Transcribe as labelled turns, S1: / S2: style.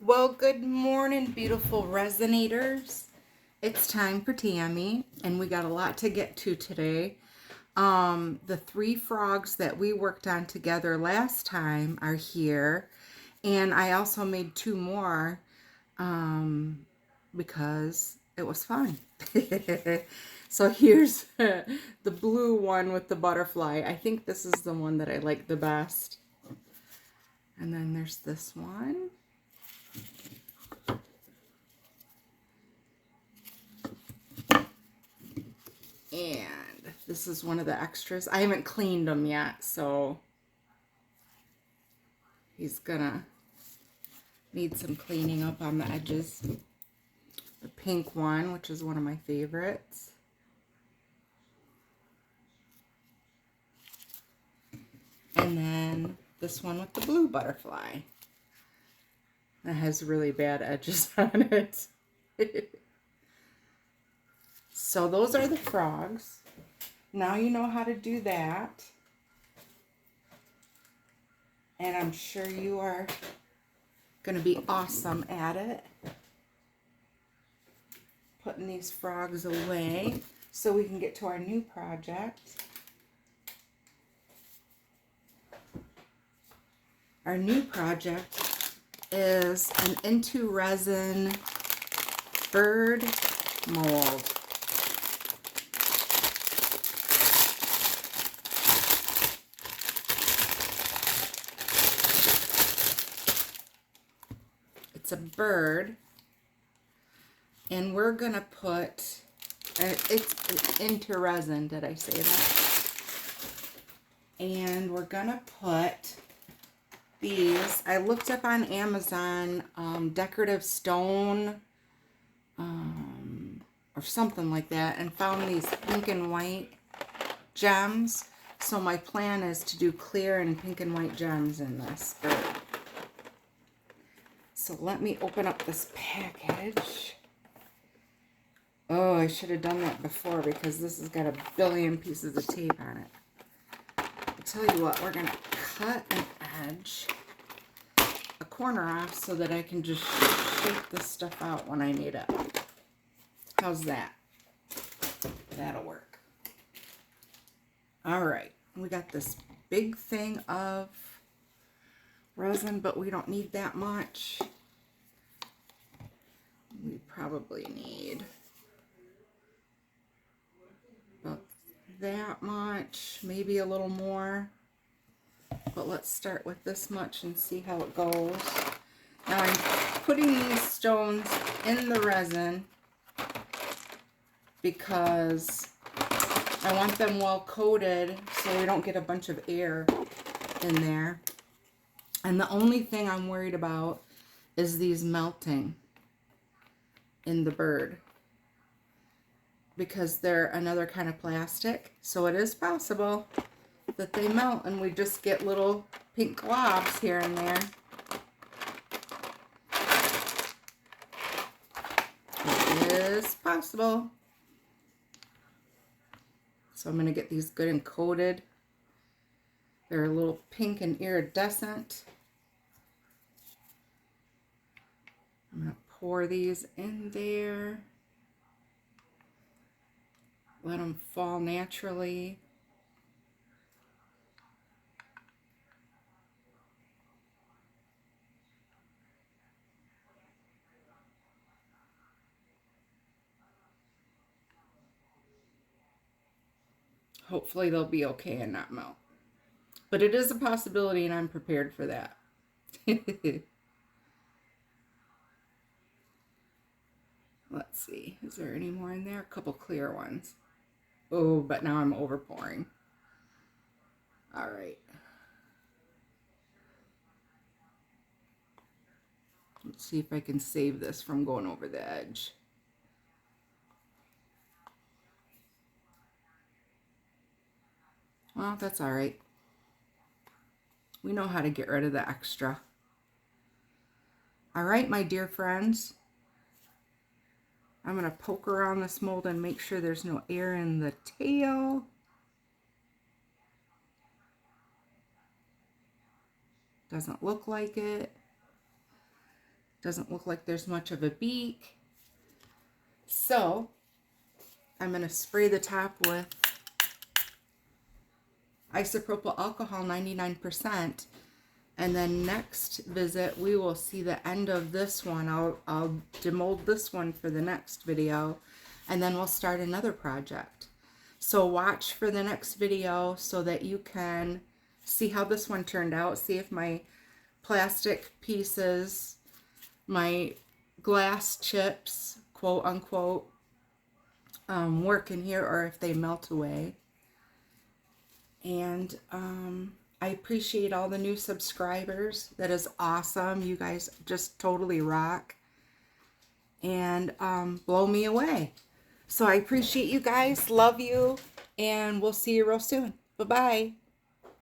S1: Well, good morning, beautiful resonators. It's time for Tammy, and we got a lot to get to today. The three frogs that we worked on together last time are here, and I also made two more because it was fun. So here's the blue one with the butterfly. I think this is the one that I like the best. And then there's this one. And this is one of the extras. I haven't cleaned them yet, so he's gonna need some cleaning up on the edges. The pink one, which is one of my favorites. And then this one with the blue butterfly. That has really bad edges on it. So those are the frogs. Now you know how to do that. And I'm sure you are going to be awesome at it. Putting these frogs away so we can get to our new project. Our new project is an into resin bird mold. It's a bird, and we're gonna put it's into resin. Did I say that? And we're gonna put these. I looked up on Amazon decorative stone or something like that, and found these pink and white gems. So my plan is to do clear and pink and white gems in this bird. So let me open up this package. Oh, I should have done that before because this has got a billion pieces of tape on it. I'll tell you what, we're going to cut an edge, a corner off, so that I can just shape this stuff out when I need it. How's that? That'll work. All right, we got this big thing of resin, but we don't need that much. We probably need about that much, maybe a little more. But let's start with this much and see how it goes. Now I'm putting these stones in the resin because I want them well coated so we don't get a bunch of air in there. And the only thing I'm worried about is these melting in the bird, because they're another kind of plastic. So it is possible that they melt and we just get little pink globs here and there. It is possible. So I'm going to get these good and coated. They're a little pink and iridescent. I'm going to pour these in there. Let them fall naturally. Hopefully they'll be okay and not melt. But it is a possibility, and I'm prepared for that. Let's see. Is there any more in there? A couple clear ones. Oh, but now I'm over pouring. All right. Let's see if I can save this from going over the edge. Well, that's all right. We know how to get rid of the extra. All right, my dear friends. I'm going to poke around this mold and make sure there's no air in the tail. Doesn't look like it. Doesn't look like there's much of a beak. So I'm going to spray the top with isopropyl alcohol 99%. And then next visit, we will see the end of this one. I'll demold this one for the next video, and then we'll start another project. So watch for the next video so that you can see how this one turned out. See if my plastic pieces, my glass chips, quote unquote, work in here or if they melt away. And I appreciate all the new subscribers. That is awesome. You guys just totally rock and blow me away. So I appreciate you guys. Love you. And we'll see you real soon. Bye-bye.